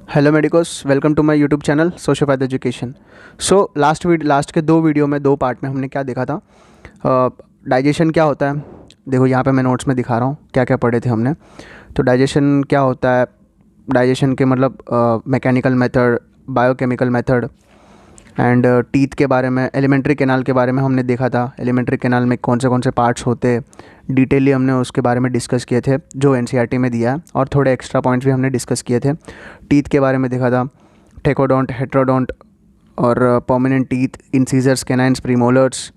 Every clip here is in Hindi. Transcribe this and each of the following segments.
Hello medicos, welcome to my YouTube channel sociopath education. So last के दो वीडियो में, दो पार्ट में हमने क्या देखा था। डाइजेशन क्या होता है। देखो यहाँ पे मैं नोट्स में दिखा रहा हूँ क्या क्या पढ़े थे हमने। तो डाइजेशन क्या होता है, डाइजेशन के मतलब mechanical method, biochemical method and teeth के बारे में, एलिमेंट्री कैनाल के बारे में हमने देखा था। एलिमेंट्री कैनाल में कौन से पार्ट्स होते हैं, डिटेली हमने उसके बारे में डिस्कस किए थे जो एनसीईआरटी में दिया है, और थोड़े एक्स्ट्रा पॉइंट्स भी हमने डिस्कस किए थे। टीथ के बारे में देखा था, टेकोडोंट, हेट्रोडोंट और permanent teeth, incisors, canines, premolars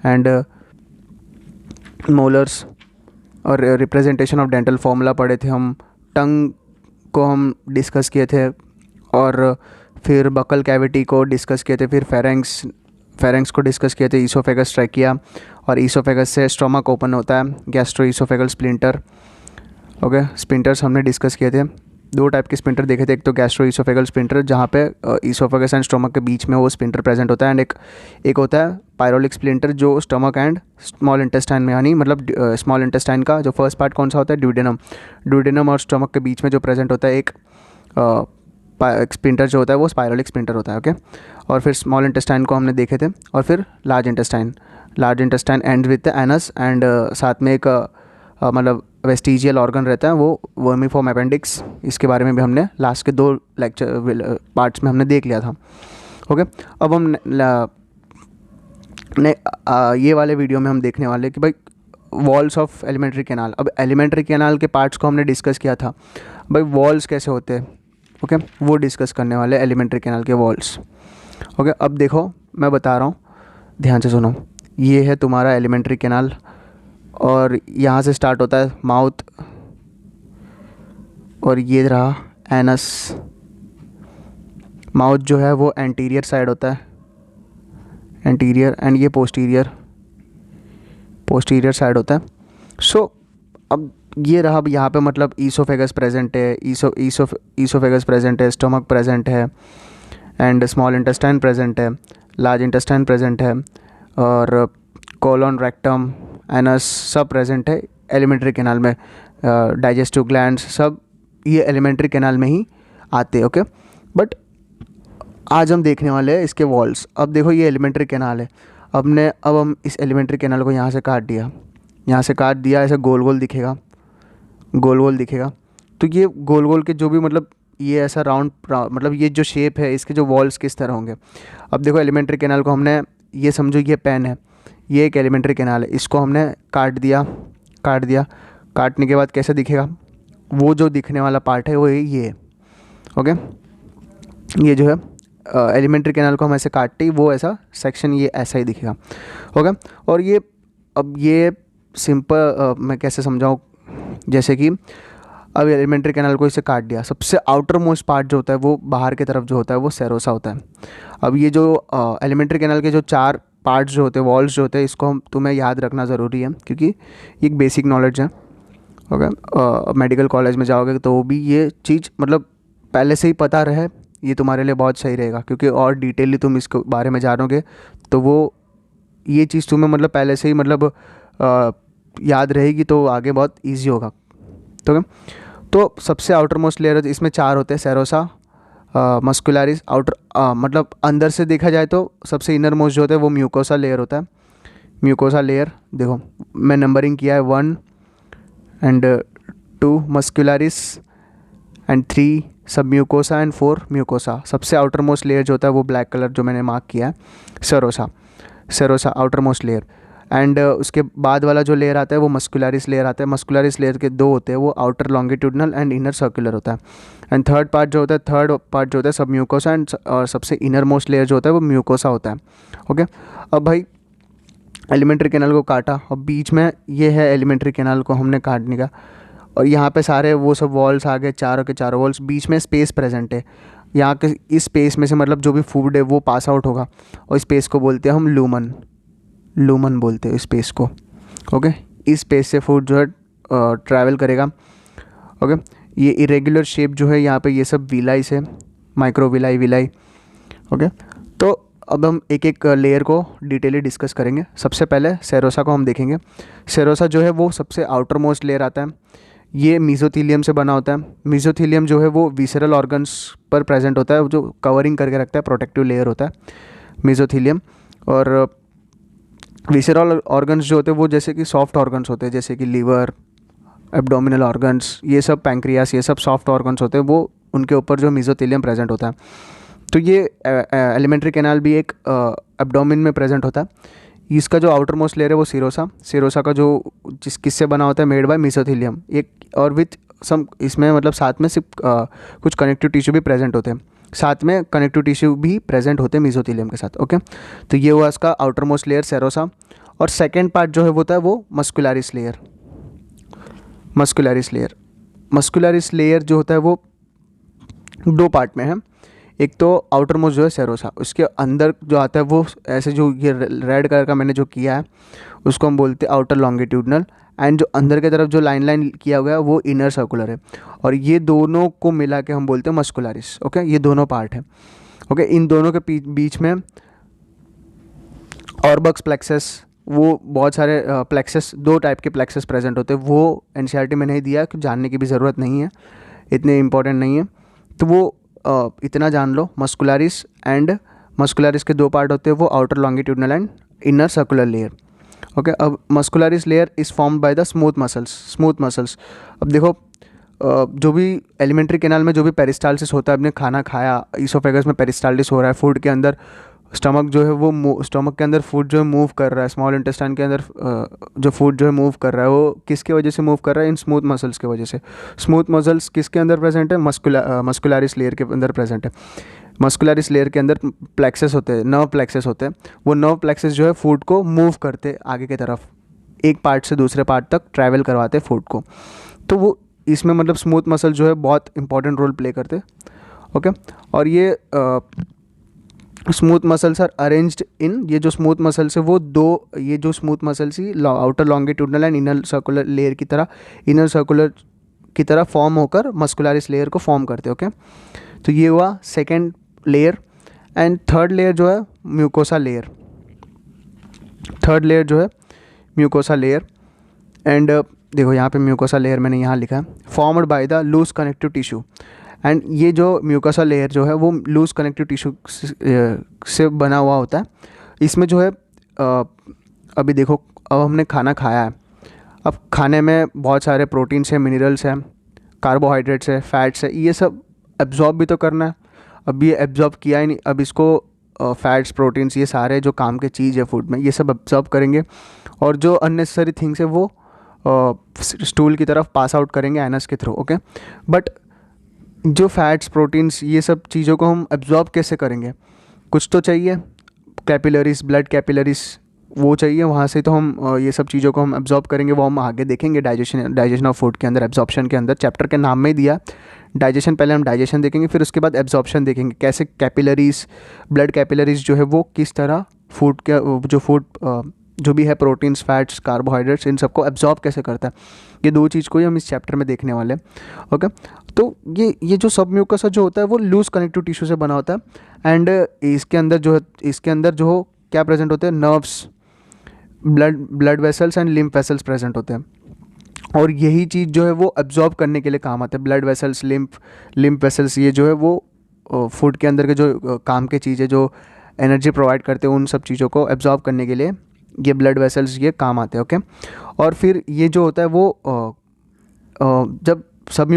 and molars, और रिप्रेजेंटेशन ऑफ डेंटल फॉर्मूला पढ़े थे हम। टंग को हम डिस्कस किए थे, और फिर बकल कैविटी को डिस्कस किए थे। फिर फेरेंक्स को डिस्कस किए थे, ईसोफेगस, ट्रैकिया, और ईसोफेगस से स्टोमक ओपन होता है, gastro oesophageal splinter. Okay, splinters हमने डिस्कस किए थे। दो टाइप के स्प्लिंटर देखे थे, एक तो गैस्ट्रो ईसोफेगल स्प्लिंटर जहाँ पे ईसोफेगस एंड स्टोमक के बीच में वो स्प्लिंटर प्रेजेंट होता है, एंड एक होता है पायरोलिक स्प्लिंटर जो स्टोमक एंड स्मॉल इंटेस्टाइन में, यानी मतलब स्मॉल इंटेस्टाइन का जो फर्स्ट पार्ट कौन सा होता है, ड्यूडेनम और स्टोमक के बीच में जो प्रेजेंट होता है एक स्प्लिंटर जो होता है वो स्पायरोलिक स्प्लिंटर होता है। ओके, और फिर स्मॉल इंटेस्टाइन को हमने देखे थे, और फिर large intestine and with the anus, and साथ में एक मतलब वेस्टिजियल ऑर्गन रहता है वो वर्मीफॉर्म अपेंडिक्स। इसके बारे में भी हमने लास्ट के दो लेक्चर पार्ट्स में हमने देख लिया था। ओके, अब हम ये वाले वीडियो में हम देखने वाले कि भाई वॉल्स ऑफ एलिमेंट्री कैनाल। अब एलिमेंट्री कैनाल के पार्ट्स को हमने डिस्कस किया था, भाई वॉल्स कैसे होते हैं। ओके, वो डिस्कस करने वाले एलिमेंट्री कैनाल के वॉल्स। ओके, अब देखो मैं बता रहा हूँ, ध्यान से सुनो। ये है तुम्हारा एलिमेंट्री कैनाल, और यहाँ से स्टार्ट होता है माउथ, और ये रहा एनस। माउथ जो है वो एंटीरियर साइड होता है, एंटीरियर, एंड ये पोस्टीरियर साइड होता है। सो अब ये रहा, अब यहाँ पे मतलब ईसोफेगस प्रेजेंट है, ईसोफेगस प्रेजेंट है, स्टमक प्रेजेंट है, एंड स्मॉल इंटेस्टाइन प्रेजेंट है, लार्ज इंटेस्टाइन प्रेजेंट है, और कोलन, रेक्टम, एनस सब प्रेजेंट है एलिमेंट्री कैनाल में। डाइजेस्टिव ग्लैंड्स सब ये एलिमेंट्री कैनाल में ही आते हैं। ओके, बट आज हम देखने वाले हैं इसके वॉल्स। अब देखो ये एलिमेंट्री कैनाल है, अब हम इस एलिमेंट्री कैनाल को यहाँ से काट दिया, ऐसे गोल गोल दिखेगा। तो ये गोल गोल के जो भी मतलब ये ऐसा राउंड मतलब ये जो शेप है इसके जो वॉल्स किस तरह होंगे। अब देखो एलिमेंट्री कैनाल को हमने, ये समझो ये पेन है, ये एक एलिमेंट्री कैनाल है, इसको हमने काट दिया। काटने के बाद कैसे दिखेगा, वो जो दिखने वाला पार्ट है वो ये है। ओके, ये जो है एलिमेंट्री कैनाल को हम ऐसे काटते ही वो ऐसा सेक्शन ये ऐसा ही दिखेगा। ओके, और ये अब ये सिंपल मैं कैसे समझाऊँ, जैसे कि अब एलिमेंट्री कैनाल को इसे काट दिया, सबसे आउटर मोस्ट पार्ट जो होता है वो बाहर की तरफ जो होता है वो सेरोसा होता है। अब ये जो एलिमेंट्री कैनाल के जो चार पार्ट्स जो होते हैं, वॉल्स जो होते हैं, इसको हम तुम्हें याद रखना ज़रूरी है क्योंकि ये एक बेसिक नॉलेज है। ओके, मेडिकल कॉलेज में जाओगे तो भी ये चीज़ मतलब पहले से ही पता रहे, ये तुम्हारे लिए बहुत सही रहेगा, क्योंकि और डिटेली तुम इसके बारे में जानोगे तो वो ये चीज़ तुम्हें मतलब पहले से ही मतलब याद रहेगी, तो आगे बहुत ईजी होगा। तो सबसे आउटर मोस्ट लेयर इसमें चार होते हैं, सेरोसा, मस्कुलरिस, आउटर मतलब अंदर से देखा जाए तो सबसे इनर मोस्ट जो होता है वो म्यूकोसा लेयर होता है। म्यूकोसा लेयर देखो मैं नंबरिंग किया है 1 एंड 2 मस्कुलरिस एंड 3 सब म्यूकोसा एंड 4 म्यूकोसा। सबसे आउटर मोस्ट लेयर जो होता है वो ब्लैक कलर जो मैंने मार्क किया है, serosa outer most layer. And उसके बाद वाला जो लेयर आता है वो मस्कुलरिस लेयर आता है। मस्कुलरिस लेयर के दो होते हैं, वो outer longitudinal and inner circular होता है। एंड थर्ड पार्ट जो होता है सब म्यूकोसा, एंड और सबसे इनर मोस्ट लेयर जो होता है वो म्यूकोसा होता है। ओके, अब भाई एलिमेंट्री कैनाल को काटा, और बीच में ये है एलिमेंट्री कैनाल को हमने काटने का, और यहाँ पे सारे वो सब वॉल्स आ गए, चारों के चारों वॉल्स, बीच में स्पेस प्रेजेंट है। यहाँ के इस स्पेस में से मतलब जो भी फूड है वो पास आउट होगा, और स्पेस को बोलते हैं हम लूमन बोलते हैं स्पेस को। ओके, इस स्पेस से फूड जो है ट्रैवल करेगा। ओके, ये इरेगुलर शेप जो है यहाँ पे ये सब विलाई से, माइक्रो विलाई। ओके, तो अब हम एक एक लेयर को डिटेली डिस्कस करेंगे। सबसे पहले सेरोसा को हम देखेंगे। सेरोसा जो है वो सबसे आउटर मोस्ट लेयर आता है। ये मीज़ोथीलियम से बना होता है। मीज़ोथीलियम जो है वो विसरल ऑर्गन्स पर प्रेजेंट होता है, जो कवरिंग करके रखता है, प्रोटेक्टिव लेयर होता है मीज़ोथीलियम। और विसरल ऑर्गन्स जो होते हैं वो जैसे कि सॉफ्ट ऑर्गन्स होते हैं, जैसे कि लीवर, एब्डोमिनल ऑर्गन्स, ये सब पैंक्रियास, ये सब सॉफ्ट ऑर्गन्स होते हैं, वो उनके ऊपर जो मीज़ोथीलियम प्रेजेंट होता है। तो ये एलिमेंट्री कैनाल भी एक एब्डोमिन में प्रेजेंट होता है। इसका जो आउटर मोस्ट लेयर है वो सीरोसा, सीरोसा का जो किससे बना होता है, मेड बाय मीसोथीलियम। एक और विथ सम, इसमें मतलब साथ में सिर्फ कुछ कनेक्टिव टिश्यू भी प्रेजेंट होते हैं, साथ में कनेक्टिव टिश्यू भी प्रेजेंट होते हैं मीसोथीलियम के साथ। ओके, तो ये हुआ इसका आउटर मोस्ट लेयर सेरोसा। और सेकेंड पार्ट जो है होता है वो muscularis layer. Muscularis layer, muscularis layer जो होता है वो दो पार्ट में है। एक तो आउटर मोस्ट जो है सेरोसा, उसके अंदर जो आता है वो ऐसे, जो ये रेड कलर का मैंने जो किया है उसको हम बोलते हैं आउटर लॉन्गिट्यूडनल, एंड जो अंदर की तरफ जो लाइन लाइन किया हुआ है वो इनर सर्कुलर है। और ये दोनों को मिला के हम बोलते हैं मस्कुलरिस। ओके, ये दोनों पार्ट है। ओके, इन दोनों के बीच में ऑर्बक्स प्लेक्सस, वो बहुत सारे प्लेक्सस, दो टाइप के प्लेक्सस प्रेजेंट होते हैं। वो एनसीईआरटी में नहीं दिया, जानने की भी ज़रूरत नहीं है, इतने इंपॉर्टेंट नहीं है। तो वो इतना जान लो, मस्कुलरिस एंड मस्कुलरिस के दो पार्ट होते हैं, वो outer longitudinal and inner circular layer. Okay, अब muscularis layer is formed by the smooth muscles. Smooth muscles, अब देखो जो भी एलिमेंट्री कैनाल में जो भी पेरिस्टाल्सिस होता है, आपने खाना खाया, ईसोफेगस में पेरिस्टाल्टिस हो रहा है, फूड के अंदर स्टमक जो है वो स्टमक के अंदर फूड जो है मूव कर रहा है, स्मॉल इंटेस्टाइन के अंदर जो फूड जो है मूव कर रहा है, वो किसके वजह से मूव कर रहा है, इन स्मूथ मसल्स के वजह से। स्मूथ मसल्स किसके अंदर प्रेजेंट है, मस्कुलरिस लेयर के अंदर प्रेजेंट है। मस्कुलरिस लेयर के अंदर प्लेक्सस होते हैं, नर्व प्लेक्सस होते हैं। वो नर्व प्लेक्सस जो है फूड को मूव करते आगे की तरफ, एक पार्ट से दूसरे पार्ट तक ट्रैवल करवाते फूड को। तो वो इसमें मतलब स्मूथ मसल जो है बहुत इंपॉर्टेंट रोल प्ले करते। ओके, और ये smooth muscles are arranged in, ये जो स्मूथ मसल्स है वो दो, ये जो स्मूथ मसल्स ही outer longitudinal and inner circular layer की तरह, इनर सर्कुलर की तरह फॉर्म होकर मस्कुलरिस लेयर को फॉर्म करते। ओके, तो ये हुआ second layer. And third layer जो है म्यूकोसा लेयर। थर्ड लेयर जो है म्यूकोसा लेयर। एंड देखो यहाँ पे म्यूकोसा लेयर मैंने यहाँ लिखा है, formed by the loose connective tissue. And ये जो म्यूकोसा लेयर जो है वो लूज कनेक्टिव टिश्यू से बना हुआ होता है। इसमें जो है अभी देखो, अब हमने खाना खाया है, अब खाने में बहुत सारे प्रोटीन्स हैं, मिनरल्स हैं, कार्बोहाइड्रेट्स है, फैट्स है, ये सब एब्जॉर्ब भी तो करना है। अब ये एब्जॉर्ब किया ही नहीं, अब इसको फैट्स, प्रोटीन्स, ये सारे जो काम के चीज़ है फूड में, ये सब एब्जॉर्ब करेंगे, और जो अननेसेसरी थिंग्स है वो स्टूल की तरफ पास आउट करेंगे एनस के थ्रू। ओके, बट जो फैट्स, प्रोटीन्स, ये सब चीज़ों को हम एब्जॉर्ब कैसे करेंगे, कुछ तो चाहिए, कैपिलरीज, ब्लड कैपिलरीज वो चाहिए, वहाँ से तो हम ये सब चीज़ों को हम एब्जॉर्ब करेंगे। वो हम आगे देखेंगे डाइजेशन ऑफ फूड के अंदर, एब्जॉर्प्शन के अंदर, चैप्टर के नाम में ही दिया डाइजेशन। पहले हम डाइजेशन देखेंगे, फिर उसके बाद एब्जॉर्प्शन देखेंगे, कैसे कैपिलरीज, ब्लड कैपिलरीज जो है वो किस तरह फूड के जो फूड जो भी है प्रोटीन्स, फैट्स, कार्बोहाइड्रेट्स, इन सबको एब्जॉर्ब कैसे करता है। ये दो चीज़ को ही हम इस चैप्टर में देखने वाले हैं। ओके, तो ये जो सब म्यूकस जो होता है वो लूज कनेक्टिव टिश्यू से बना होता है। एंड इसके अंदर जो है, इसके अंदर जो क्या प्रेजेंट होते हैं, nerves, blood vessels and lymph vessels present होते हैं। और यही चीज़ जो है वो एब्जॉर्ब करने के लिए काम आते हैं। ब्लड वेसल्स, लिम्फ वेसल्स, ये जो है वो फूड के अंदर के जो काम के चीज़ें जो एनर्जी प्रोवाइड करते हैं, उन सब चीज़ों को एब्जॉर्ब करने के लिए ये ब्लड वेसल्स ये काम आते हैं। ओके, और फिर ये जो होता है वो जब सब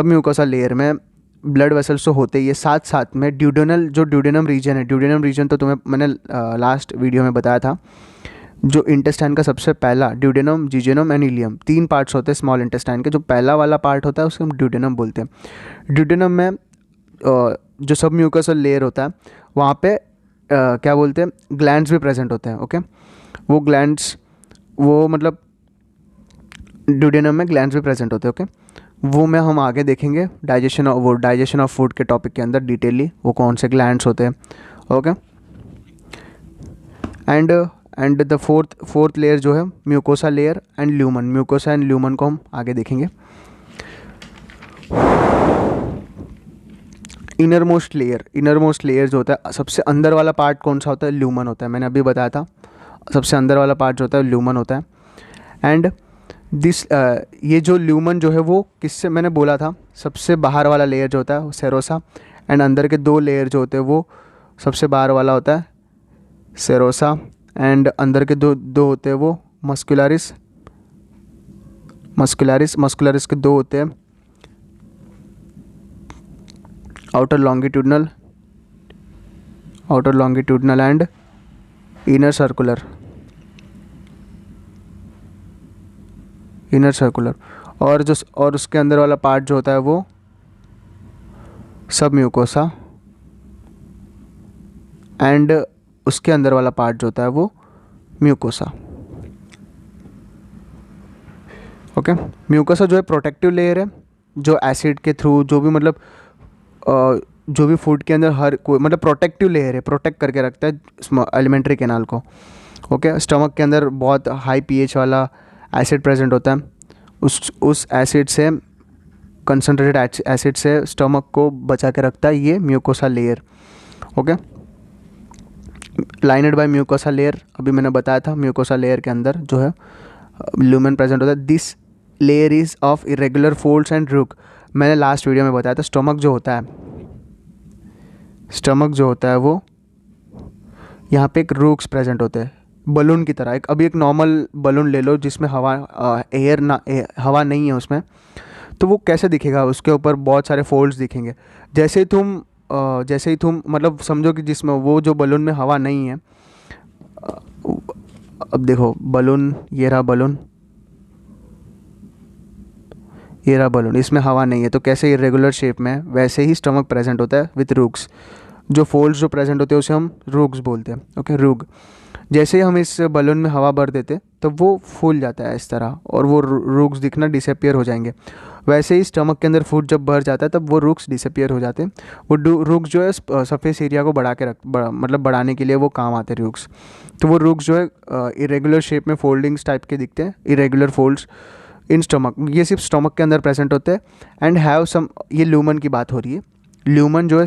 म्यूकोसा लेयर में ब्लड वेसल्स तो होते ही है, साथ साथ में ड्यूडेनम रीजन है। ड्यूडेनम रीजन तो तुम्हें मैंने लास्ट वीडियो में बताया था, जो इंटेस्टाइन का सबसे पहला, ड्यूडेनम, जिजेनम एंड इलियम, 3 पार्ट्स होते हैं स्मॉल इंटेस्टाइन के। जो पहला वाला पार्ट होता है उसको हम ड्यूडेनम बोलते हैं। ड्यूडेनम में जो सब म्यूकोसा लेयर होता है वहाँ पे क्या बोलते हैं, ग्लैंड्स भी प्रेजेंट होते हैं। ओके, वो ग्लैंड्स, वो मतलब ड्यूडेनम में ग्लैंड्स भी प्रेजेंट होते हैं। ओके, वो में हम आगे देखेंगे डाइजेशन ऑफ फूड के टॉपिक के अंदर डिटेली, वो कौन से ग्लैंड्स होते हैं। Okay, and the fourth layer जो है mucosa layer and lumen. Mucosa and lumen को हम आगे देखेंगे। इनरमोस्ट लेयर जो होता है, सबसे अंदर वाला पार्ट कौन सा होता है, ल्यूमन होता है। मैंने अभी बताया था, सबसे अंदर वाला पार्ट जो होता है ल्यूमन होता है। एंड दिस ये जो ल्यूमन जो है वो किससे मैंने बोला था, सबसे बाहर वाला लेयर जो होता है वो सेरोसा, एंड अंदर के दो लेयर जो होते हैं वो सबसे बाहर वाला होता है सेरोसा, एंड अंदर के दो दो होते हैं वो मस्कुलरिस। मस्कुलरिस के दो होते हैं, outer longitudinal and inner circular. और उसके अंदर वाला पार्ट जो होता है वो सब म्यूकोसा, एंड उसके अंदर वाला पार्ट जो होता है वो म्यूकोसा। ओके, म्यूकोसा जो है प्रोटेक्टिव लेयर है, जो एसिड के थ्रू जो भी मतलब जो भी फूड के अंदर हर कोई मतलब प्रोटेक्टिव लेयर है, प्रोटेक्ट करके रखता है एलिमेंट्री कैनाल को। ओके, स्टमक के अंदर बहुत हाई पीएच वाला एसिड प्रेजेंट होता है, उस एसिड से कंसनट्रेटेड एसिड से स्टमक को बचा के रखता है ये mucosa layer. Okay, lined by mucosa layer, अभी मैंने बताया था म्यूकोसा लेयर के अंदर जो है ल्यूमेन प्रेजेंट होता है। This layer is of irregular folds and रूक। मैंने लास्ट वीडियो में बताया था स्टमक जो होता है वो यहाँ पे एक रूक्स प्रेजेंट होते हैं बलून की तरह। अभी एक नॉर्मल बलून ले लो जिसमें हवा हवा नहीं है उसमें, तो वो कैसे दिखेगा, उसके ऊपर बहुत सारे फोल्ड्स दिखेंगे। जैसे ही तुम मतलब समझो कि जिसमें वो जो बलून में हवा नहीं है, अब देखो बलून, ये रहा बलून, इसमें हवा नहीं है, तो कैसे इरेगुलर शेप में है, वैसे ही स्टमक प्रेजेंट होता है विथ रूक्स। जो फोल्ड्स जो प्रेजेंट होते हैं उसे हम रूक्स बोलते हैं। ओके, रूग। जैसे ही हम इस बलून में हवा भर देते तो वो फूल जाता है इस तरह, और वो रूक्स दिखना डिसअपियर हो जाएंगे। वैसे ही स्टमक के अंदर फूड जब भर जाता है तब वो रूक्स डिसअपियर हो जाते हैं। वो रूक्स जो है सरफेस एरिया को मतलब बढ़ाने के लिए वो काम आते हैं रूक्स। तो वो रूक्स जो है इरेगुलर शेप में फोल्डिंग्स टाइप के दिखते हैं, इरेगुलर फोल्ड्स इन स्टमक। ये सिर्फ स्टमक के अंदर प्रेजेंट होते हैं एंड हैव सम, ये ल्यूमन की बात हो रही है। ल्यूमन जो है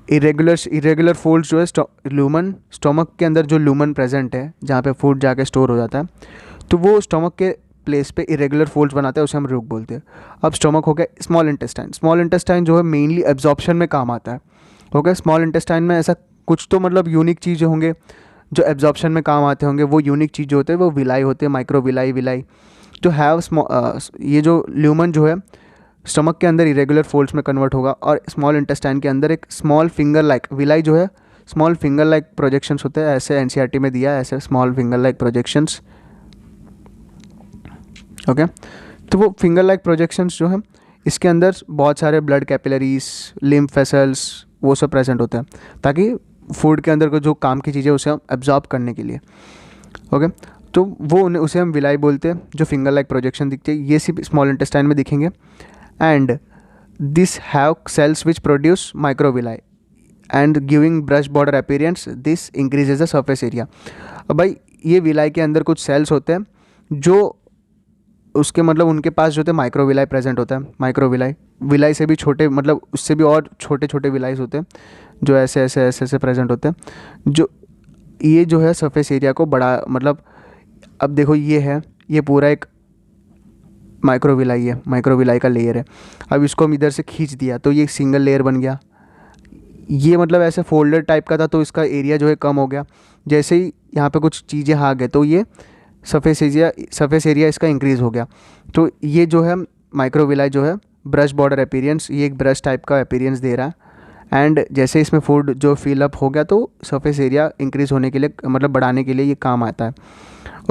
इरेगुलर फोल्ड्स जो है ल्यूमन, स्टमक के अंदर जो ल्यूमन प्रेजेंट है जहाँ पे फूड जाके स्टोर हो जाता है, तो वो स्टमक के प्लेस पे इरेगुलर फोल्ड्स बनाता है, उसे हम रूक बोलते हैं। अब स्टमक हो गया स्मॉल इंटेस्टाइन जो है मेनली एब्जॉर्प्शन में काम आता है। ओके, स्मॉल इंटेस्टाइन में ऐसा कुछ तो मतलब यूनिक चीज़ें होंगे जो एब्जॉर्प्शन में काम आते होंगे। वो यूनिक चीज़ जो होते हैं वो विलाई होते हैं, माइक्रो विलाई जो हैव ये जो ल्यूमन जो है स्टमक के अंदर इरेगुलर फोल्ड्स में कन्वर्ट होगा, और स्मॉल इंटेस्टाइन के अंदर एक स्मॉल फिंगर लाइक विलाई जो है स्मॉल फिंगर लाइक प्रोजेक्शंस होते हैं। ऐसे एनसीईआरटी में दिया है, ऐसे small finger like projections. Okay, तो वो फिंगर लाइक प्रोजेक्शंस जो है इसके अंदर बहुत सारे ब्लड कैपिलरीज, लिम्फ वेसल्स वो सब प्रेजेंट होते हैं, ताकि फूड के अंदर को जो काम की चीज़ें उसे हम एब्जॉर्ब करने के लिए। ओके, तो वो उसे हम विलाई बोलते हैं, जो फिंगर लाइक प्रोजेक्शन दिखते हैं। ये सिर्फ स्मॉल इंटेस्टाइन में दिखेंगे। And this have cells which produce microvilli and giving brush border appearance, this increases the surface area. अब भाई ये विलाई के अंदर कुछ सेल्स होते हैं जो उसके मतलब उनके पास जो होते हैं माइक्रोविलाई प्रेजेंट होता है। विलाई से भी छोटे, मतलब उससे भी और छोटे छोटे विलाइज होते हैं जो ऐसे प्रेजेंट होते हैं, जो ये जो है सरफेस एरिया को बड़ा मतलब, अब देखो ये पूरा एक माइक्रोविलाई का लेयर है। अब इसको हम इधर से खींच दिया तो ये एक सिंगल लेयर बन गया। ये मतलब ऐसे फोल्डर टाइप का था तो इसका एरिया जो है कम हो गया। जैसे ही यहाँ पे कुछ चीज़ें आ गए तो ये सरफेस एरिया इसका इंक्रीज़ हो गया। तो ये जो है माइक्रोविलाई जो है ब्रश बॉर्डर अपीयरेंस, ये एक ब्रश टाइप का अपीयरेंस दे रहा है। एंड जैसे इसमें फूड जो फिल अप हो गया तो सरफेस एरिया इंक्रीज़ होने के लिए, मतलब बढ़ाने के लिए ये काम आता है।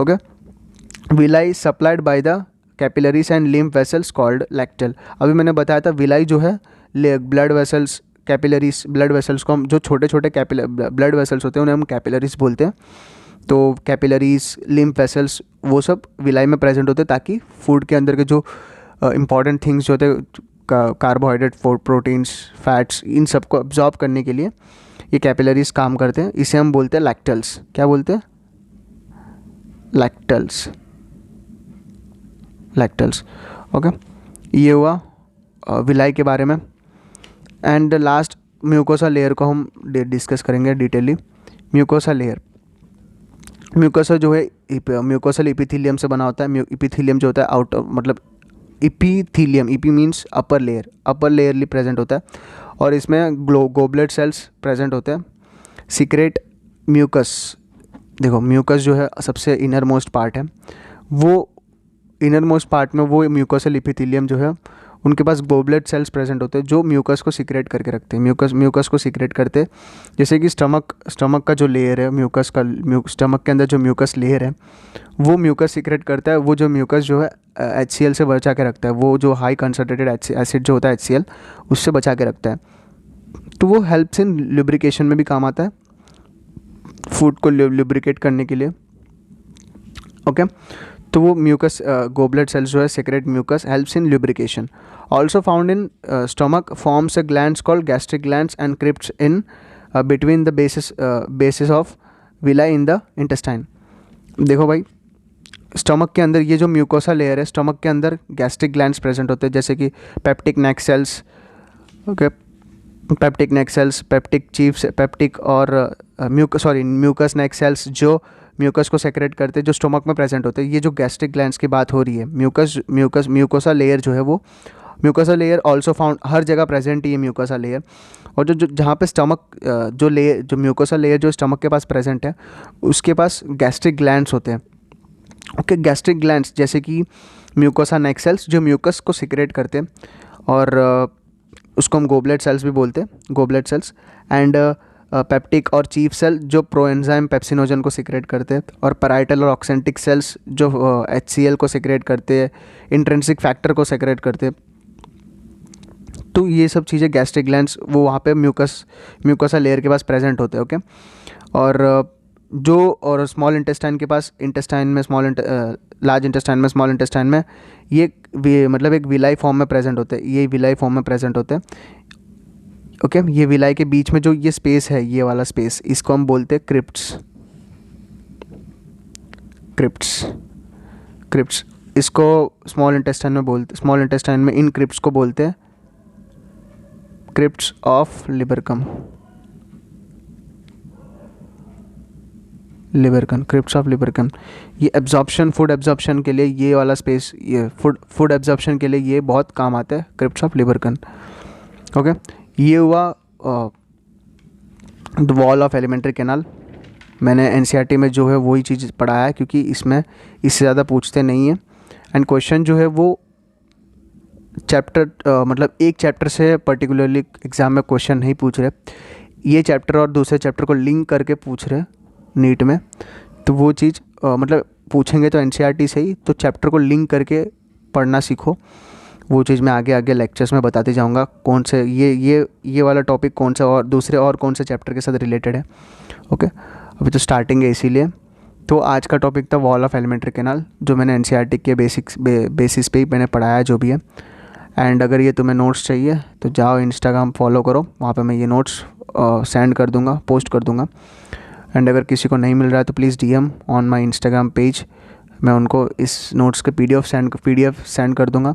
Okay, villi supplied by the capillaries and lymph vessels called lacteal. अभी मैंने बताया था विलाई जो है blood vessels, capillaries, blood vessels को हम, जो छोटे छोटे ब्लड वेसल्स होते हैं उन्हें हम कैपिलरीज बोलते हैं। तो कैपिलरीज, लिम्फ वेसल्स वो सब विलाई में प्रेजेंट होते हैं, ताकि फूड के अंदर के जो इंपॉर्टेंट थिंग्स जो होते हैं, कार्बोहाइड्रेट, प्रोटीन्स, फैट्स, इन सब को अब्जॉर्ब करने के लिए ये कैपिलरीज काम करते हैं। इसे हम बोलते हैं लैक्टल्स। क्या बोलते हैं? लैक्टल्स। ओके, ये हुआ विलाई के बारे में। एंड लास्ट म्यूकोसा लेयर को हम डिस्कस करेंगे डिटेली। म्यूकोसा लेयर, म्यूकोसा जो है म्यूकोसल इपिथीलियम से बना होता है। इपिथीलियम जो होता है आउटर मतलब इपीथीलियम, ईपी मीन्स अपर लेयरली प्रेजेंट होता है और इसमें गोबलेट सेल्स प्रेजेंट होते हैं। सीक्रेट म्यूकस, देखो म्यूकस जो है सबसे इनर मोस्ट पार्ट है, वो इनर मोस्ट पार्ट में वो म्यूकोसल इपिथीलियम जो है उनके पास गोबलेट सेल्स प्रेजेंट होते हैं जो म्यूकस को सीक्रेट करके रखते हैं, म्यूकस को सीक्रेट करते हैं। जैसे कि स्टमक का जो लेयर है म्यूकस का, स्टमक के अंदर जो म्यूकस लेयर है वो म्यूकस सीक्रेट करता है। वो जो म्यूकस जो है HCl से बचा के रखता है, वो जो हाई कंसनट्रेटेड एसिड जो होता है HCl उससे बचा के रखता है। तो वो हेल्प्स इन लुब्रिकेशन में भी काम आता है, फूड को लुब्रिकेट करने के लिए। ओके तो वो म्यूकस गोबलेट सेल्स जो है secrete mucus helps in lubrication. Also found in stomach forms a glands called gastric glands and crypts in between the basis of villi in the intestine. देखो भाई स्टमक के अंदर ये जो म्यूकोसा लेयर है, स्टमक के अंदर गैस्ट्रिक ग्लैंड्स प्रेजेंट होते हैं जैसे कि पेप्टिक नेक सेल्स, ओके पेप्टिक नेक सेल्स, पेप्टिक चीफ, पेप्टिक और म्यूकस नेक सेल्स जो म्यूकस को सेक्रेट करते हैं, जो स्टमक में प्रेजेंट होते हैं। ये जो गैस्ट्रिक ग्लैंड्स की बात हो रही है, म्यूकोसा लेयर जो है वो म्यूकोसा लेयर ऑल्सो फाउंड, हर जगह प्रेजेंट ही है म्यूकोसा लेयर। और जो जहाँ पे स्टमक जो म्यूकोसा लेयर जो स्टमक के पास प्रेजेंट है उसके पास गैस्ट्रिक ग्लैंड्स होते हैं। ओके गैस्ट्रिक ग्लैंड्स जैसे कि म्यूकोसा नेक सेल्स जो म्यूकस को सीक्रेट करते हैं और उसको हम गोबलेट सेल्स भी बोलते हैं, गोबलेट सेल्स। एंड पेप्टिक और चीफ सेल जो प्रोएंजाइम पेप्सिनोजन को सीक्रेट करते हैं, और पैराइटल और ऑक्सेंटिक सेल्स जो HCl को सीक्रेट करते हैं, इंट्रिंसिक फैक्टर को सीक्रेट करते हैं। तो ये सब चीज़ें गैस्ट्रिक ग्लैंड्स वो वहाँ पे म्यूकोसा लेयर के पास प्रेजेंट होते हैं। ओके और स्मॉल इंटेस्टाइन के पास, इंटेस्टाइन में लार्ज इंटेस्टाइन में, स्मॉल इंटेस्टाइन में ये मतलब एक विलाई फॉर्म में प्रेजेंट होते हैं, ये विलाई फॉर्म में प्रेजेंट होते हैं। ओके ये विलाई के बीच में जो ये स्पेस है, ये वाला स्पेस, इसको हम बोलते हैं क्रिप्ट्स। इसको स्मॉल इंटेस्टाइन में इन क्रिप्ट्स को बोलते हैं क्रिप्ट्स ऑफ लिबरकम, क्रिप्ट्स ऑफ लिबरकन। ये एब्जॉर्प्शन, फूड एब्जॉर्प्शन के लिए ये वाला स्पेस, ये फूड एब्जॉर्प्शन के लिए ये बहुत काम आता है, क्रिप्ट्स ऑफ लिबरकन। ओके ये हुआ the wall of alimentary canal. मैंने NCERT में जो है वही चीज़ पढ़ाया है क्योंकि इसमें इससे ज़्यादा पूछते नहीं हैं। एंड क्वेश्चन जो है वो चैप्टर मतलब एक चैप्टर से पर्टिकुलरली एग्ज़ाम में क्वेश्चन नहीं पूछ रहे, ये चैप्टर और दूसरे चैप्टर को लिंक करके पूछ रहे नीट में। तो वो चीज़ मतलब पूछेंगे तो NCERT से ही, तो चैप्टर को लिंक करके पढ़ना सीखो। वो चीज़ मैं आगे लेक्चर्स में बताते जाऊंगा कौन से ये वाला टॉपिक कौन सा और दूसरे और कौन से चैप्टर के साथ रिलेटेड है। ओके अभी तो स्टार्टिंग है इसीलिए। तो आज का टॉपिक था वॉल ऑफ एलिमेंट्री कैनाल, जो मैंने NCERT के बेसिस पे ही मैंने पढ़ाया जो भी है। एंड अगर ये तुम्हें नोट्स चाहिए तो जाओ इंस्टाग्राम फॉलो करो, वहाँ पे मैं ये नोट्स सेंड कर दूँगा, पोस्ट कर दूँगा। एंड अगर किसी को नहीं मिल रहा है तो please DM on my Instagram page, मैं उनको इस नोट्स के PDF सेंड कर दूँगा।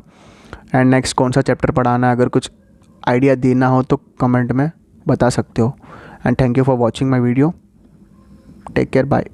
एंड नेक्स्ट कौन सा चैप्टर पढ़ाना है, अगर कुछ आइडिया देना हो तो कमेंट में बता सकते हो। And thank you for watching my video, take care, bye.